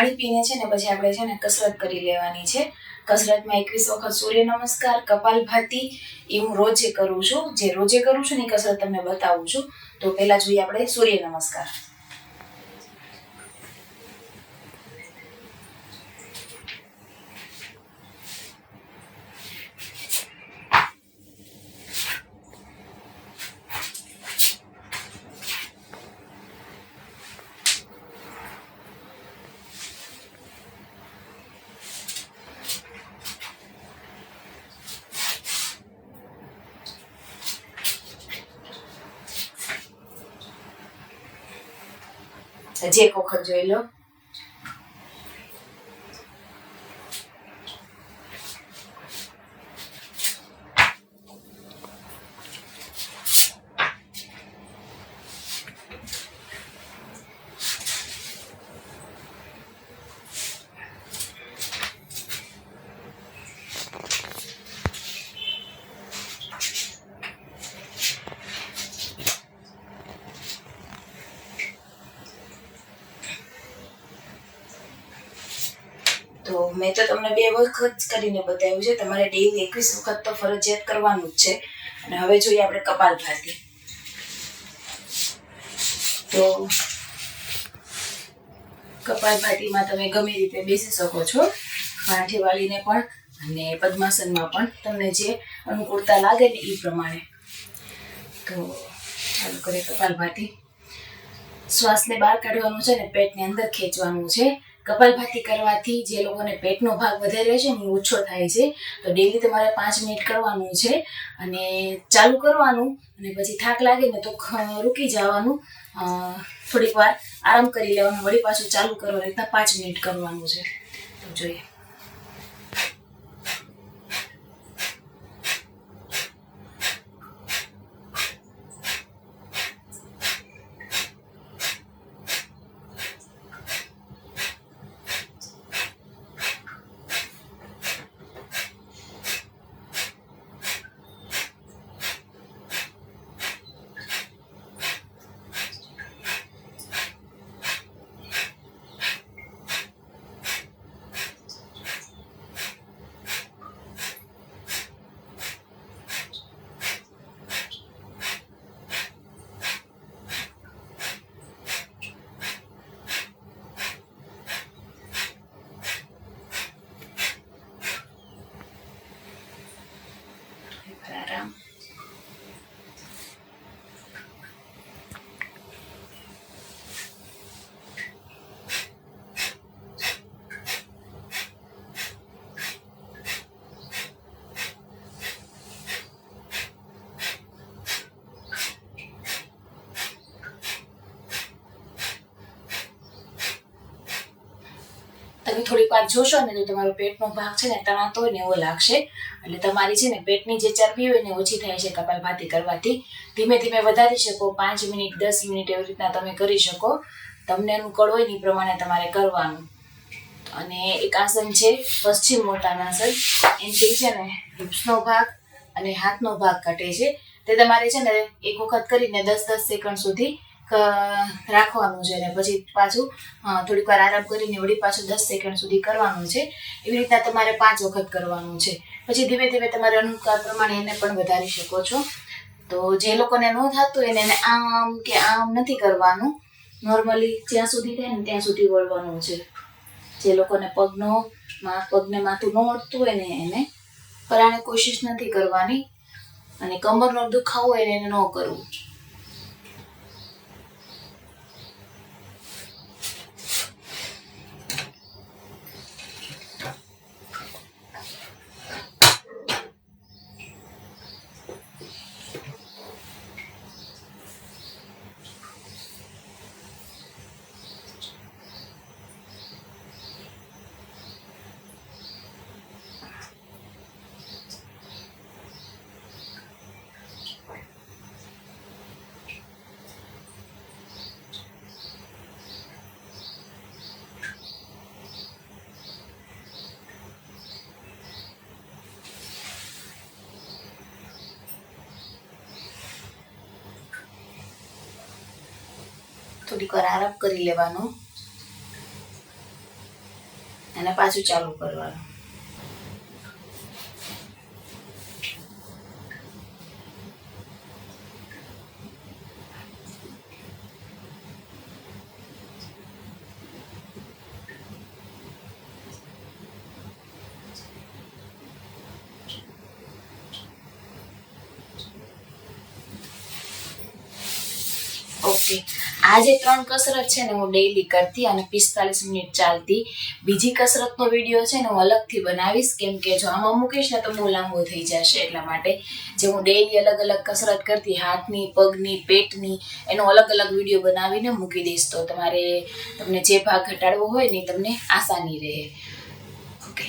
પાણી પીને છે ને પછી આપણે છે ને કસરત કરી લેવાની છે. કસરતમાં 21 વખત સૂર્ય નમસ્કાર, કપાલભાતિ એ હું રોજે કરું છું. જે રોજે કરું છું ને એ કસરત તમને બતાવું છું. તો પહેલા જોઈએ આપણે સૂર્ય નમસ્કાર. જે એક વખત જોઈ લો. તો મેં તો તમને 2 વખત કરીને બતાવ્યું છે. તમારે ડેઈલી 21 વખત તો ફરજિયાત કરવાનું જ છે. અને હવે જોઈએ આપણે કપાલભાતિ. તો કપાલભાતિમાં તમે ગમે રીતે બેસી શકો છો, કાંઠે વાળીને પણ અને પદ્માસનમાં પણ, તમને જે અનુકૂળતા લાગે ને એ પ્રમાણે. તો ચાલુ કરીએ કપાલભાતિ. શ્વાસને બહાર કાઢવાનું છે ને પેટને અંદર ખેંચવાનું છે. કપાલભાતિ કરવાથી જે લોકોને પેટનો ભાગ વધારે છે ને એ ઓછો થાય છે. તો ડેઈલી તમારે 5 મિનિટ કરવાનું છે અને ચાલુ કરવાનું અને પછી થાક લાગે ને તો રૂકી જવાનું, થોડીક વાર આરામ કરી લેવાનું, વળી પાછું ચાલુ કરવાનું. રીતના 5 મિનિટ કરવાનું છે. તો જોઈએ. આરામ. તમે થોડીક વાર જોશો ને તો તમારો પેટનો ભાગ છે ને તણાતો હોય ને એવો લાગશે. એટલે તમારી છે ને પેટની જે ચરબી હોય ને ઓછી થાય છે કપાલભાતિ કરવાથી. ધીમે ધીમે વધારી શકો, 5 મિનિટ 10 મિનિટ એવી રીતના તમે કરી શકો. તમને અનુકૂળ હોય ને એ પ્રમાણે તમારે કરવાનું. અને એક આસન છે પશ્ચિમ મોટાનાસન. એનાથી છે ને હિપ્સનો ભાગ અને હાથનો ભાગ ઘટે છે. તે તમારે છે ને એક વખત કરીને 10-10 સેકન્ડ સુધી રાખવાનું છે અને પછી પાછું થોડીક વાર આરામ કરીને વળી પાછું 10 સેકન્ડ સુધી કરવાનું છે. એવી રીતના તમારે 5 વખત કરવાનું છે. પછી ધીમે ધીમે તમારે અનુકૂળ પ્રમાણે એને પણ વધારી શકો છો. તો જે લોકોને ન થતું હોય એને આમ કે આમ નથી કરવાનું, નોર્મલી જ્યાં સુધી થાય ને ત્યાં સુધી વળવાનું છે. જે લોકોને પગને માથું ન અડતું હોય ને એને પરાણે કોશિશ નથી કરવાની. અને કમરનો દુખાવો હોય ને એને ન કરવું. થોડીક વાર આરામ કરી લેવાનો. અને પાછું ચાલુ કરવાનું. ઓકે, આ જે 3 કસરત છે ને હું ડેઈલી કરતી અને 45 મિનિટ ચાલતી. બીજી કસરતનો વિડીયો છે ને હું અલગથી બનાવીશ, કેમ કે જો આમાં મૂકીશ ને તો બહુ લાંબો થઈ જશે. એટલા માટે જે હું ડેઈલી અલગ અલગ કસરત કરતી, હાથની, પગની, પેટની, એનો અલગ અલગ વિડીયો બનાવીને મૂકી દઈશ, તો તમને જે ભાગ ઘટાડવો હોય ને તમને આસાની રહે. ઓકે.